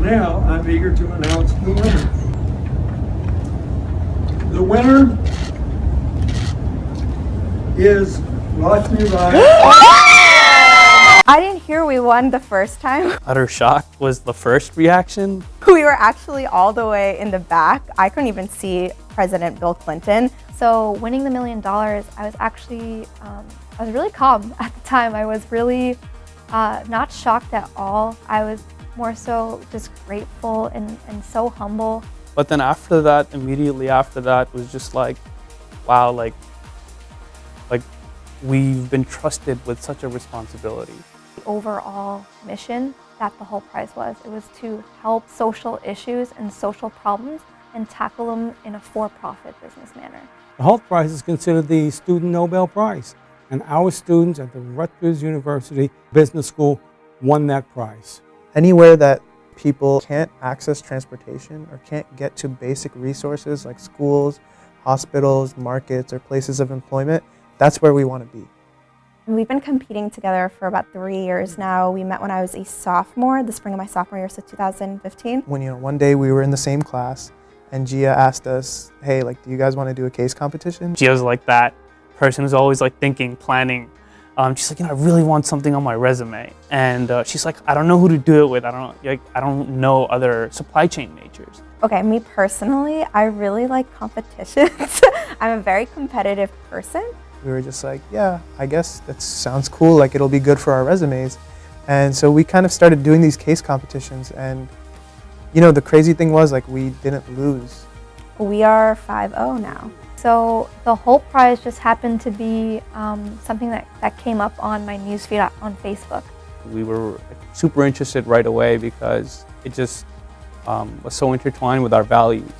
now I'm eager to announce the winner. The winner is Roshni. I didn't hear we won the first time. Utter shock was the first reaction. We were actually all the way in the back. I couldn't even see President Bill Clinton. So winning the $1 million, I was actually, I was really calm at the time. I was really not shocked at all. I was more so just grateful and so humble. But then after that, immediately after that, was just like, wow, like we've been trusted with such a responsibility. The overall mission that the Hult Prize was, it was to help social issues and social problems and tackle them in a for-profit business manner. The Hult Prize is considered the Student Nobel Prize, and our students at the Rutgers University Business School won that prize. Anywhere that people can't access transportation or can't get to basic resources like schools, hospitals, markets, or places of employment, that's where we want to be. We've been competing together for about 3 years now. We met when I was a sophomore, the spring of my sophomore year, so 2015. When one day we were in the same class and Gia asked us, hey, do you guys want to do a case competition? Gia's like that person who's always like thinking, planning. She's like, I really want something on my resume. And she's like, I don't know who to do it with. I don't know other supply chain majors. Okay, me personally, I really like competitions. I'm a very competitive person. We were just like, yeah, I guess that sounds cool, it'll be good for our resumes. And so we kind of started doing these case competitions, and the crazy thing was we didn't lose. We are 5-0 now. So the Hult Prize just happened to be something that came up on my newsfeed on Facebook. We were super interested right away because it just was so intertwined with our values.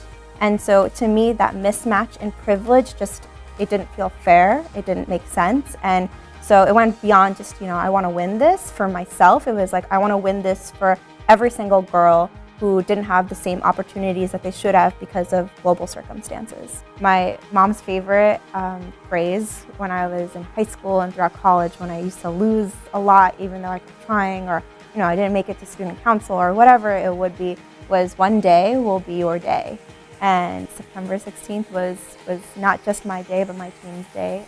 And so to me, that mismatch in privilege it didn't feel fair, it didn't make sense. And so it went beyond just, I want to win this for myself. It was like, I want to win this for every single girl who didn't have the same opportunities that they should have because of global circumstances. My mom's favorite phrase when I was in high school and throughout college, when I used to lose a lot, even though I kept trying, or I didn't make it to student council or whatever it would be, was one day will be your day. And September 16th was not just my day, but my team's day.